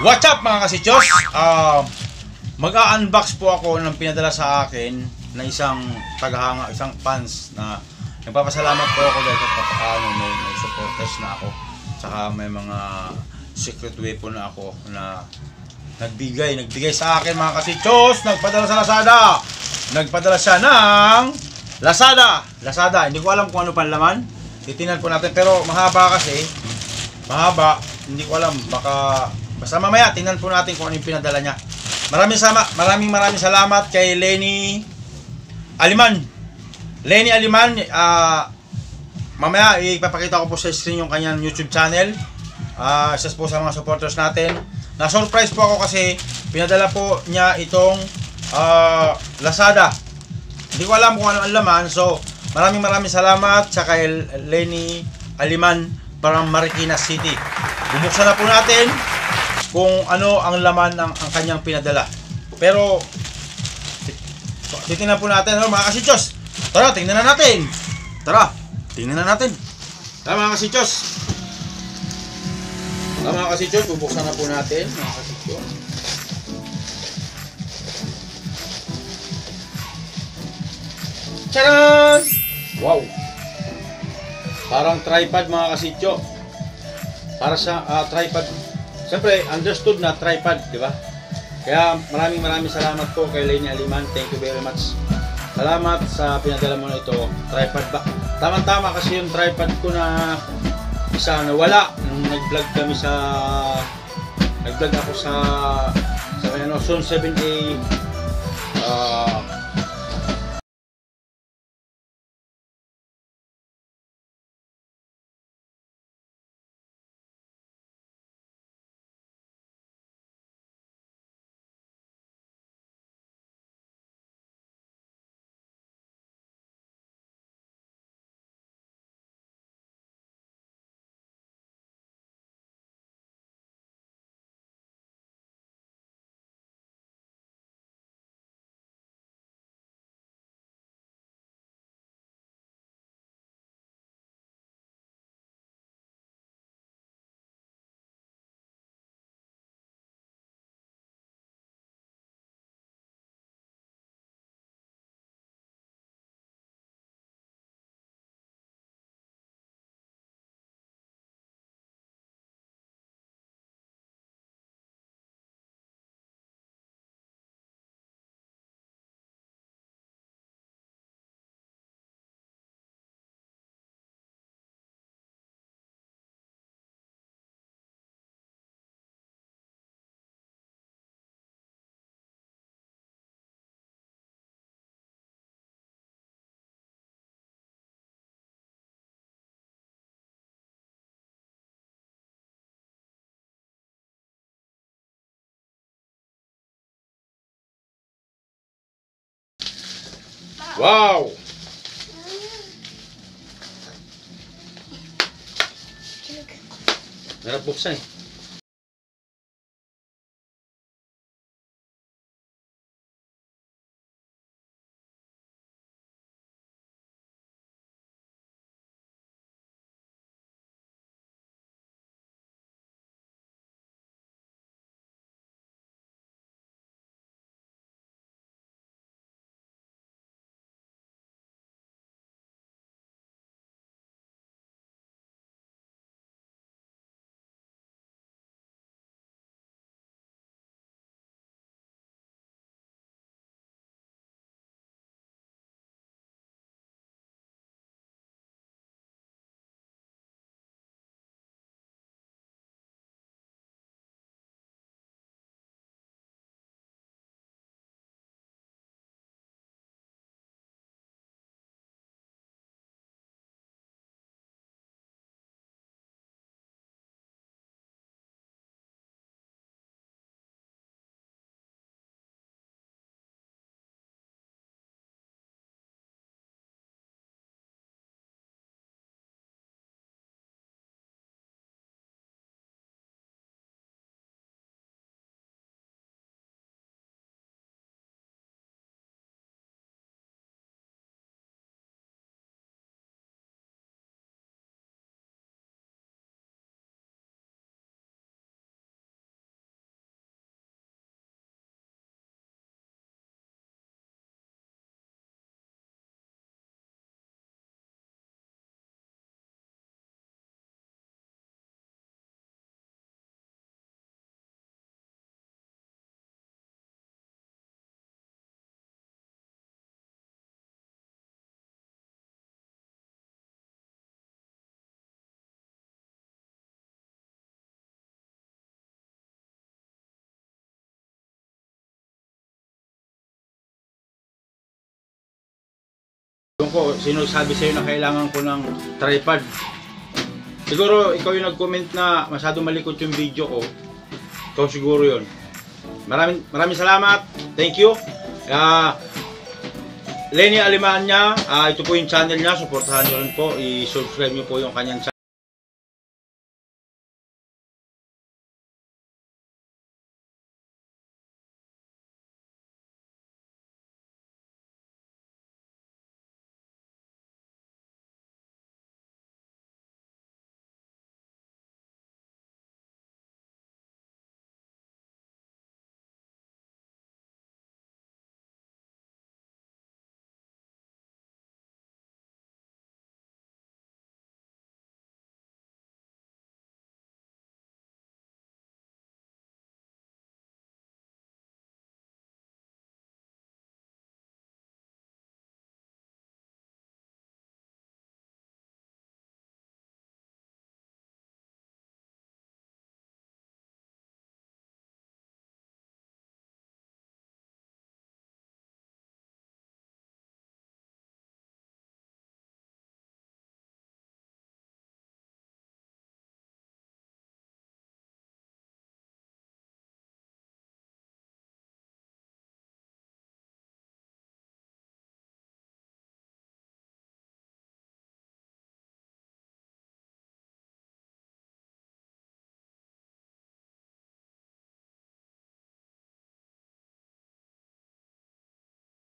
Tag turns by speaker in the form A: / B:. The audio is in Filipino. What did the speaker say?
A: What's up mga kasichos? Mag-a-unbox po ako ng pinadala sa akin na isang tagahanga, isang fans na nagpapasalamat po ako dahil sa may supporters na ako. Saka may mga secret weapon na ako na nagbigay sa akin mga kasichos. Nagpadala sa Lazada. Nagpadala siya ng Lazada. Hindi ko alam kung ano pan laman. Titingnan po natin pero mahaba kasi. Mahaba. Hindi ko alam, basta mamaya tingnan po natin kung ano yung pinadala niya. Maraming salamat kay Lenny Aliman. Mamaya ipapakita ko po sa screen yung kanyang YouTube channel. Isa po sa mga supporters natin. Na-surprise po ako kasi pinadala po niya itong Lazada. Hindi ko alam kung ano ang laman. So, maraming salamat sa kay Lenny Aliman para Marikina City. Bubuksan na po natin kung ano ang laman ng ang kanyang pinadala. Pero titingnan po natin mga kasichos. Tara, tingnan na natin. Tara mga kasichos. Mga kasichos, bubuksan na po natin mga kasichos. Charan! Wow! Parang tripod mga kasityo. Para sa tripod. Siyempre, understood na tripod, di ba? Kaya maraming salamat po kay Lenny Aliman. Thank you very much. Salamat sa pinadala mo na ito. Tripod ba? Tama kasi yung tripod ko na isa nawala nung nag-vlog kami nag-vlog ako sa Zone 7A Wow! Harap buksan eh. Yung ko, sino sabi sa'yo na kailangan ko ng tripod? Siguro ikaw yung nag-comment na masyado malikot yung video ko. Ikaw siguro yun. Maraming salamat. Thank you. Lenny Alemania, ito po yung channel niya. Supportahan nyo rin po. I-subscribe nyo po yung kanyang channel.